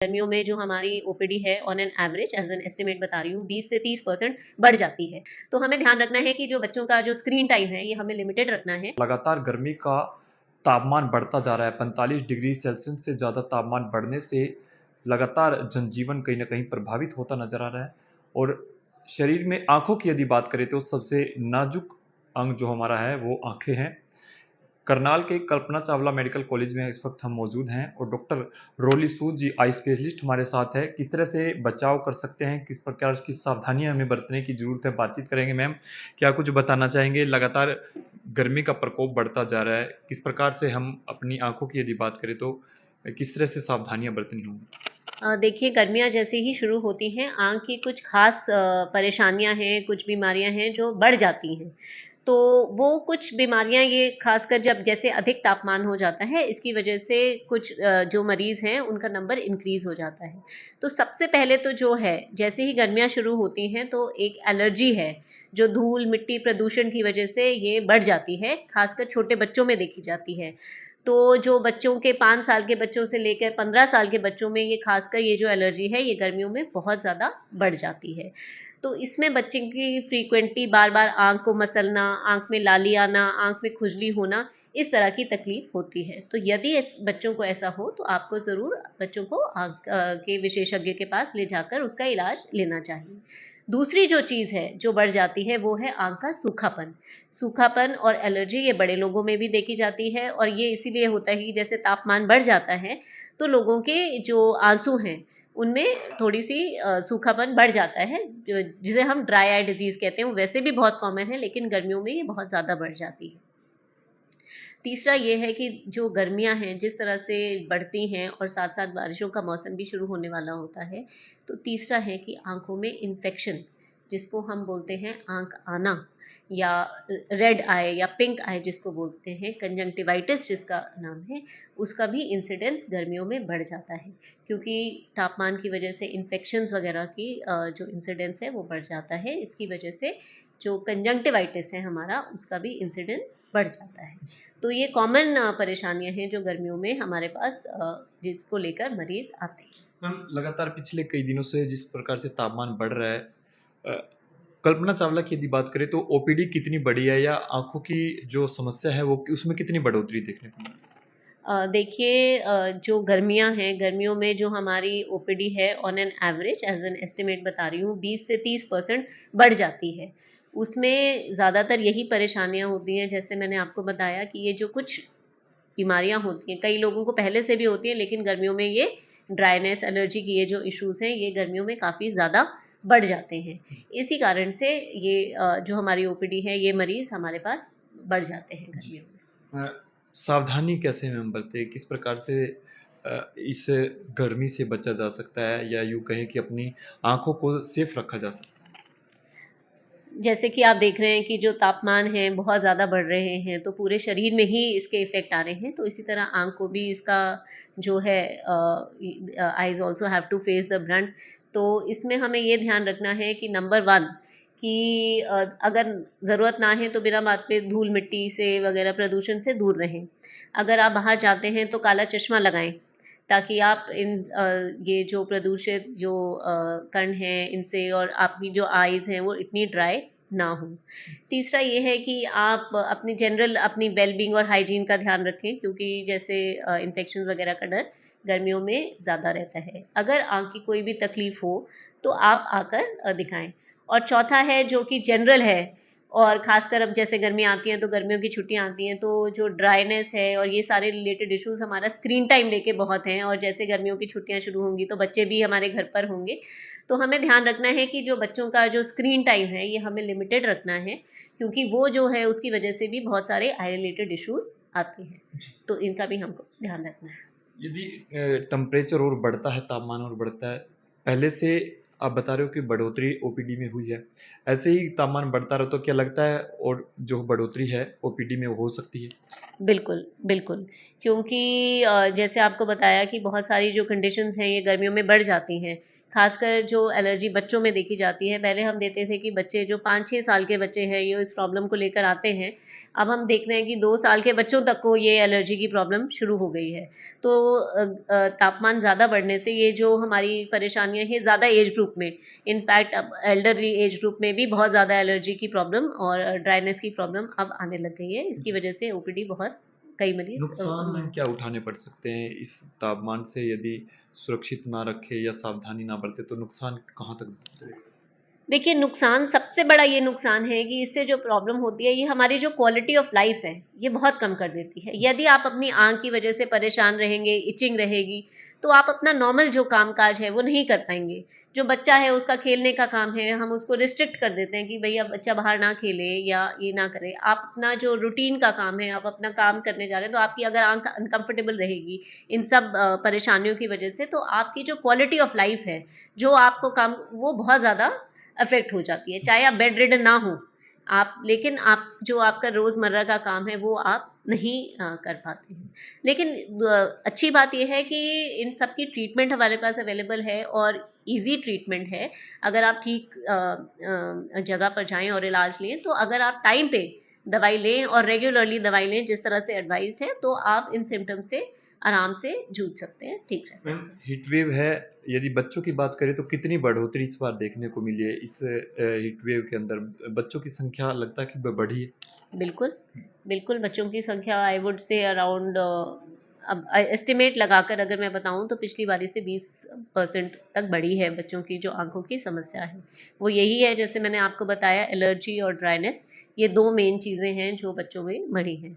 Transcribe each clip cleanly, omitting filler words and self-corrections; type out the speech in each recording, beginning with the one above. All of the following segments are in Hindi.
गर्मियों में जो हमारी ओपीडी है on an average as an estimate बता रही हूँ 20 से 30% बढ़ जाती है। तो हमें ध्यान रखना है कि जो बच्चों का जो स्क्रीन टाइम है ये हमें लिमिटेड रखना है। लगातार गर्मी का तापमान बढ़ता जा रहा है। 45 डिग्री सेल्सियस से ज़्यादा तापमान बढ़ने से लगातार जनजीवन कहीं ना कहीं प्रभावित होता नजर आ रहा है। और शरीर में आंखों की यदि बात करें तो सबसे नाजुक अंग जो हमारा है वो आंखें हैं। करनाल के कल्पना चावला मेडिकल कॉलेज में इस वक्त हम मौजूद हैं और डॉक्टर रोली सूद जी आई स्पेशलिस्ट हमारे साथ है। किस तरह से बचाव कर सकते हैं, किस प्रकार की सावधानियां हमें बरतने की जरूरत है, बातचीत करेंगे। मैम, क्या कुछ बताना चाहेंगे? लगातार गर्मी का प्रकोप बढ़ता जा रहा है, किस प्रकार से हम अपनी आंखों की यदि बात करें तो किस तरह से सावधानियां बरतनी होंगी? देखिए गर्मियाँ जैसे ही शुरू होती हैं आँख की कुछ ख़ास परेशानियाँ हैं, कुछ बीमारियाँ हैं जो बढ़ जाती हैं। तो वो कुछ बीमारियाँ ये ख़ासकर जब जैसे अधिक तापमान हो जाता है इसकी वजह से कुछ जो मरीज़ हैं उनका नंबर इंक्रीज़ हो जाता है। तो सबसे पहले तो जो है जैसे ही गर्मियाँ शुरू होती हैं तो एक एलर्जी है, जो धूल, मिट्टी, प्रदूषण की वजह से ये बढ़ जाती है, ख़ासकर छोटे बच्चों में देखी जाती है। तो जो बच्चों के 5 साल के बच्चों से लेकर 15 साल के बच्चों में ये खासकर ये जो एलर्जी है ये गर्मियों में बहुत ज़्यादा बढ़ जाती है। तो इसमें बच्चे की फ्रीक्वेंटली बार-बार आँख को मसलना, आँख में लाली आना, आँख में खुजली होना, इस तरह की तकलीफ होती है। तो यदि इस बच्चों को ऐसा हो तो आपको ज़रूर बच्चों को आँख के विशेषज्ञ के पास ले जाकर उसका इलाज लेना चाहिए। दूसरी जो चीज़ है जो बढ़ जाती है वो है आँख का सूखापन। सूखापन और एलर्जी ये बड़े लोगों में भी देखी जाती है और ये इसीलिए होता है कि जैसे तापमान बढ़ जाता है तो लोगों के जो आंसू हैं उनमें थोड़ी सी सूखापन बढ़ जाता है जिसे हम ड्राई आई डिजीज कहते हैं। वो वैसे भी बहुत कॉमन है लेकिन गर्मियों में ये बहुत ज़्यादा बढ़ जाती है। तीसरा ये है कि जो गर्मियाँ हैं जिस तरह से बढ़ती हैं और साथ साथ बारिशों का मौसम भी शुरू होने वाला होता है, तो तीसरा है कि आँखों में इन्फेक्शन, जिसको हम बोलते हैं आँख आना या रेड आई या पिंक आई जिसको बोलते हैं, कंजंक्टिवाइटिस जिसका नाम है, उसका भी इंसिडेंस गर्मियों में बढ़ जाता है। क्योंकि तापमान की वजह से इन्फेक्शंस वगैरह की जो इंसिडेंस है वो बढ़ जाता है। इसकी वजह से जो कंजंक्टिवाइटिस है हमारा उसका भी इंसिडेंस बढ़ जाता है। तो ये कॉमन परेशानियाँ हैं जो गर्मियों में हमारे पास जिसको लेकर मरीज़ आते हैं। मैम, लगातार पिछले कई दिनों से जिस प्रकार से तापमान बढ़ रहा है, कल्पना चावला की यदि बात करें तो ओपीडी कितनी बड़ी है या आंखों की जो समस्या है वो उसमें कितनी बढ़ोतरी देखने को मिली? देखिए जो गर्मियाँ हैं, गर्मियों में जो हमारी ओपीडी है on an average as an estimate बता रही हूँ 20 से 30% बढ़ जाती है। उसमें ज़्यादातर यही परेशानियाँ होती हैं जैसे मैंने आपको बताया कि ये जो कुछ बीमारियाँ होती हैं, कई लोगों को पहले से भी होती हैं लेकिन गर्मियों में ये ड्राइनेस, एलर्जी की ये जो इश्यूज़ हैं ये गर्मियों में काफ़ी ज़्यादा बढ़ जाते हैं। इसी कारण से ये जो हमारी ओपीडी है ये मरीज़ हमारे पास बढ़ जाते हैं गर्मियों में। सावधानी कैसे मैम बरते, किस प्रकार से इस गर्मी से बचा जा सकता है या यूँ कहें कि अपनी आंखों को सेफ रखा जा सकता जैसे कि आप देख रहे हैं कि जो तापमान है बहुत ज़्यादा बढ़ रहे हैं तो पूरे शरीर में ही इसके इफ़ेक्ट आ रहे हैं। तो इसी तरह आँख को भी इसका जो है eyes also have to face the brunt. तो इसमें हमें ये ध्यान रखना है कि नंबर 1 कि अगर ज़रूरत ना है तो बिना बात पे धूल मिट्टी से वगैरह प्रदूषण से दूर रहें। अगर आप बाहर जाते हैं तो काला चश्मा लगाएँ ताकि आप ये जो प्रदूषित जो कण हैं इनसे और आपकी जो आईज़ हैं वो इतनी ड्राई ना हो। तीसरा ये है कि आप अपनी जनरल अपनी वेल-बीइंग और हाइजीन का ध्यान रखें क्योंकि जैसे इन्फेक्शंस वगैरह का डर गर्मियों में ज़्यादा रहता है। अगर आँख की कोई भी तकलीफ़ हो तो आप आकर दिखाएँ। और चौथा है जो कि जनरल है और ख़ासकर अब जैसे गर्मियाँ आती हैं तो गर्मियों की छुट्टियाँ आती हैं तो जो ड्राइनेस है और ये सारे रिलेटेड इश्यूज़ हमारा स्क्रीन टाइम लेके बहुत हैं और जैसे गर्मियों की छुट्टियाँ शुरू होंगी तो बच्चे भी हमारे घर पर होंगे। तो हमें ध्यान रखना है कि जो बच्चों का जो स्क्रीन टाइम है ये हमें लिमिटेड रखना है क्योंकि वो जो है उसकी वजह से भी बहुत सारे आई रिलेटेड इश्यूज़ आते हैं। तो इनका भी हमको ध्यान रखना है। है? यदि टेम्परेचर और बढ़ता है, तापमान और बढ़ता है, पहले से आप बता रहे हो कि बढ़ोतरी ओपीडी में हुई है, ऐसे ही तापमान बढ़ता रहा तो क्या लगता है और जो बढ़ोतरी है ओपीडी में वो हो सकती है? बिल्कुल, बिल्कुल। क्योंकि जैसे आपको बताया कि बहुत सारी जो कंडीशंस हैं ये गर्मियों में बढ़ जाती हैं। खासकर जो एलर्जी बच्चों में देखी जाती है, पहले हम देते थे कि बच्चे जो 5-6 साल के बच्चे हैं ये इस प्रॉब्लम को लेकर आते हैं, अब हम देख रहे हैं कि 2 साल के बच्चों तक को ये एलर्जी की प्रॉब्लम शुरू हो गई है। तो तापमान ज़्यादा बढ़ने से ये जो हमारी परेशानियाँ हैं ज़्यादा एज ग्रुप में, इनफैक्ट अब एल्डरली एज ग्रुप में भी बहुत ज़्यादा एलर्जी की प्रॉब्लम और ड्राइनेस की प्रॉब्लम अब आने लग गई है। इसकी वजह से ओपीडी बहुत कई मरीज नुकसान क्या उठाने पड़ सकते हैं इस तापमान से, यदि सुरक्षित ना रखे या सावधानी ना बरते तो नुकसान कहाँ तक हो सकते हैं? देखिए, नुकसान सबसे बड़ा ये नुकसान है कि इससे जो प्रॉब्लम होती है ये हमारी जो क्वालिटी ऑफ लाइफ है ये बहुत कम कर देती है। यदि आप अपनी आंख की वजह से परेशान रहेंगे, इचिंग रहेगी, तो आप अपना नॉर्मल जो काम काज है वो नहीं कर पाएंगे। जो बच्चा है उसका खेलने का काम है, हम उसको रिस्ट्रिक्ट कर देते हैं कि भैया बच्चा बाहर ना खेले या ये ना करे। आप अपना जो रूटीन का काम है, आप अपना काम करने जा रहे हैं, तो आपकी अगर आंख अनकंफर्टेबल रहेगी इन सब परेशानियों की वजह से, तो आपकी जो क्वालिटी ऑफ लाइफ है, जो आपको काम, वो बहुत ज़्यादा अफेक्ट हो जाती है। चाहे आप बेड रिडन ना हो आप, लेकिन आप जो आपका रोज़मर्रा का काम है वो आप नहीं कर पाते हैं। लेकिन अच्छी बात यह है कि इन सब की ट्रीटमेंट हमारे पास अवेलेबल है और इजी ट्रीटमेंट है। अगर आप ठीक जगह पर जाएं और इलाज लें, तो अगर आप टाइम पे दवाई लें और रेगुलरली दवाई लें जिस तरह से एडवाइज्ड है, तो आप इन सिम्टम्स से आराम से जूझ सकते हैं, ठीक रह सकते मैम, हैं। हीट वेव है, यदि बच्चों की बात करें तो कितनी बढ़ोतरी इस बार देखने को मिली है इस हीट वेव के अंदर? बच्चों की संख्या लगता है कि बढ़ी है। बिल्कुल, बिल्कुल बच्चों की संख्या आई वुड से अराउंड, अब एस्टिमेट लगाकर अगर मैं बताऊँ तो पिछली बारी से 20% तक बढ़ी है बच्चों की जो आँखों की समस्या है। वो यही है, जैसे मैंने आपको बताया, एलर्जी और ड्राइनेस, ये 2 मेन चीज़ें हैं जो बच्चों में बढ़ी हैं।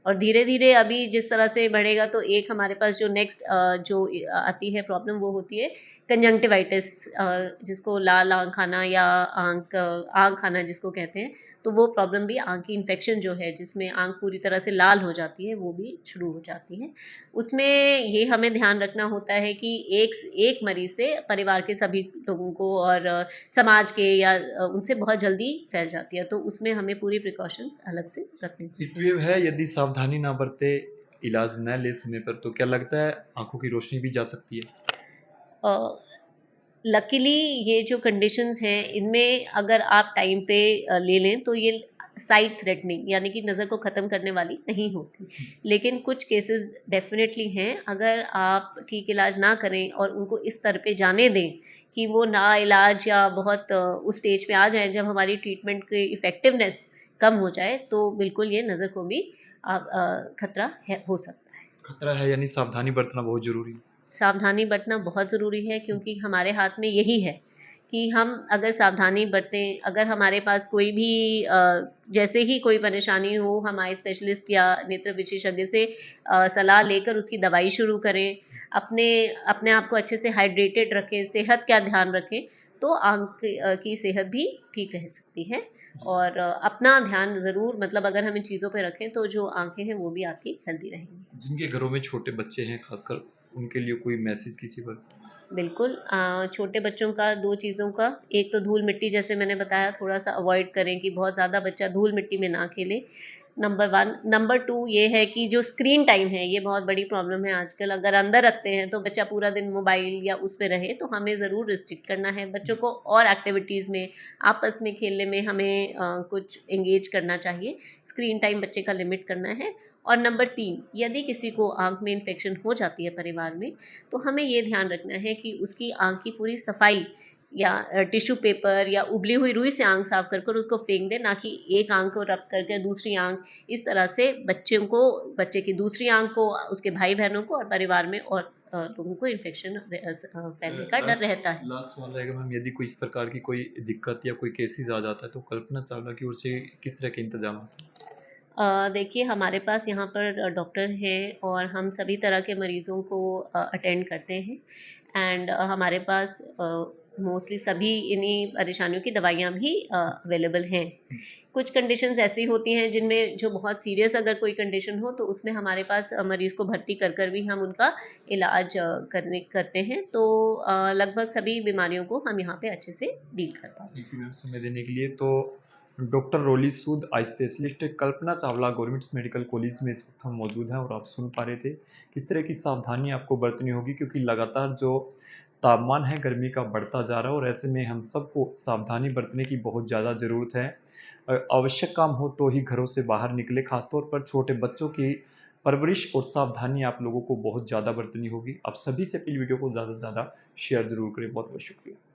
और धीरे-धीरे अभी जिस तरह से बढ़ेगा, तो एक हमारे पास जो नेक्स्ट जो आती है प्रॉब्लम, वो होती है कंजंक्टिवाइटिस, जिसको लाल आँख आना या आँख आना जिसको कहते हैं। तो वो प्रॉब्लम भी, आँख की इन्फेक्शन जो है जिसमें आँख पूरी तरह से लाल हो जाती है, वो भी शुरू हो जाती है। उसमें ये हमें ध्यान रखना होता है कि एक एक मरीज़ से परिवार के सभी लोगों को और समाज के या उनसे बहुत जल्दी फैल जाती है, तो उसमें हमें पूरी प्रिकॉशंस अलग से रखनी हीट पड़ती हैं। वेव है, यदि सावधानी ना बरते, इलाज न ले समय पर, तो क्या लगता है आंखों की रोशनी भी जा सकती है? लकीली ये जो कंडीशंस हैं इनमें अगर आप टाइम पे ले लें, तो ये साइट थ्रेटनिंग यानी कि नज़र को ख़त्म करने वाली नहीं होती। लेकिन कुछ केसेस डेफिनेटली हैं, अगर आप ठीक इलाज ना करें और उनको इस स्तर पे जाने दें कि वो ना इलाज या बहुत उस स्टेज पे आ जाएं जब हमारी ट्रीटमेंट की इफ़ेक्टिवनेस कम हो जाए, तो बिल्कुल ये नज़र को भी खतरा है, हो सकता है। खतरा है यानी सावधानी बरतना बहुत जरूरी है। सावधानी बरतना बहुत ज़रूरी है, क्योंकि हमारे हाथ में यही है कि हम अगर सावधानी बरतें, अगर हमारे पास कोई भी जैसे ही कोई परेशानी हो, हम आई स्पेशलिस्ट या नेत्र विशेषज्ञ से सलाह लेकर उसकी दवाई शुरू करें, अपने अपने आप को अच्छे से हाइड्रेटेड रखें, सेहत का ध्यान रखें, तो आँख की सेहत भी ठीक रह सकती है। और अपना ध्यान ज़रूर, मतलब अगर हम इन चीज़ों पे रखें तो जो आँखें हैं वो भी आपकी हेल्दी रहेंगी। जिनके घरों में छोटे बच्चे हैं खासकर, उनके लिए कोई मैसेज किसी पर? बिल्कुल, छोटे बच्चों का 2 चीज़ों का, एक तो धूल-मिट्टी, जैसे मैंने बताया, थोड़ा-सा अवॉइड करें कि बहुत ज़्यादा बच्चा धूल-मिट्टी में ना खेले, नंबर 1। नंबर 2 ये है कि जो स्क्रीन टाइम है, ये बहुत बड़ी प्रॉब्लम है आजकल। अगर अंदर रखते हैं तो बच्चा पूरा दिन मोबाइल या उस पे रहे, तो हमें ज़रूर रिस्ट्रिक्ट करना है बच्चों को, और एक्टिविटीज़ में, आपस में खेलने में हमें कुछ एंगेज करना चाहिए। स्क्रीन टाइम बच्चे का लिमिट करना है। और नंबर 3, यदि किसी को आँख में इन्फेक्शन हो जाती है परिवार में, तो हमें ये ध्यान रखना है कि उसकी आँख की पूरी सफाई, या टिश्यू पेपर या उबली हुई रुई से आँख साफ कर कर उसको फेंक दें, ना कि एक आँख को रब करके दूसरी आँख। इस तरह से बच्चे की दूसरी आँख को, उसके भाई बहनों को और परिवार में और लोगों को इन्फेक्शन फैलने का डर रहता है। लास्ट सवाल रहेगा मैम, यदि कोई इस प्रकार की कोई दिक्कत या कोई केसेस आ जाता है तो कल्पना चावला की ओर से किस तरह के इंतजाम होते हैं? देखिए, हमारे पास यहाँ पर डॉक्टर हैं और हम सभी तरह के मरीज़ों को अटेंड करते हैं। एंड हमारे पास मोस्टली सभी इन्हीं परेशानियों की दवाइयाँ भी अवेलेबल हैं। कुछ कंडीशंस ऐसी होती हैं जिनमें, जो बहुत सीरियस अगर कोई कंडीशन हो, तो उसमें हमारे पास मरीज़ को भर्ती कर कर भी हम उनका इलाज करते हैं। तो लगभग सभी बीमारियों को हम यहाँ पे अच्छे से डील कर पाते हैं। थैंक यू मैम समय देने के लिए। तो डॉक्टर रोली सूद, eye specialist, Kalpana Chawla government medical college में इस वक्त हम मौजूद हैं और आप सुन पा रहे थे किस तरह की सावधानी आपको बरतनी होगी, क्योंकि लगातार जो तापमान है गर्मी का बढ़ता जा रहा है और ऐसे में हम सबको सावधानी बरतने की बहुत ज़्यादा ज़रूरत है। आवश्यक काम हो तो ही घरों से बाहर निकले, खासतौर पर छोटे बच्चों की परवरिश और सावधानी आप लोगों को बहुत ज़्यादा बरतनी होगी। आप सभी से अपनी वीडियो को ज़्यादा से ज़्यादा शेयर ज़रूर करें। बहुत बहुत शुक्रिया।